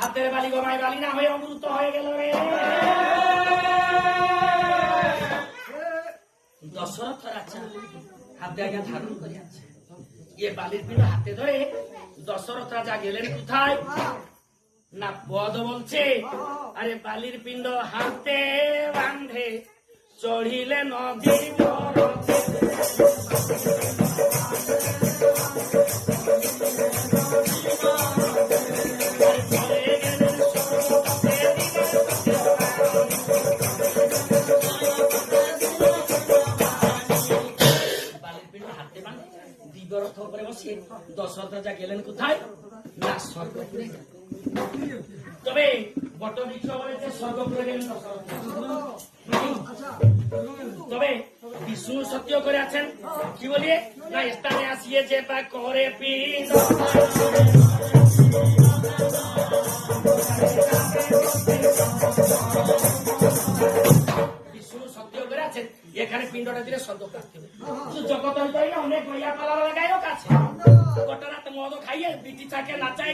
হাতের বালি গমায় বালি না হয়ে অমৃত হয়ে গেল রে। দশরথ রাজা হাতে আগে ধারণ করে আছে, ইয়ে বালির পিণ্ড হাতে ধরে দশরথ রাজা গেলেন কোথায় না, পদ বলছে আরে বালির পিণ্ড হাতে বাঁধে চড়িলে নদী বরতে। দিগরথ করে বসে দশরথ রাজা গেলেন কোথায় না, স্বর্গপুরে। তবে বটবৃক্ষ বলেছে স্বর্গপুরে গেলেন দশরথ। তবে বিষ্ণু সত্য করে আছেন কি বলিয়ে না, স্থানে আসিয়ে যেটা করে পিণ্ড বিষ্ণু সত্য করে আছেন, এখানে পিণ্ডটা দিলে স্বর্গ প্রাপ্তি হবে। জগৎ অনেক মাইয়া পালা গায়ক আছে, গোটা রাত মদ খাইয়ে বিটি চাকে নাচায়।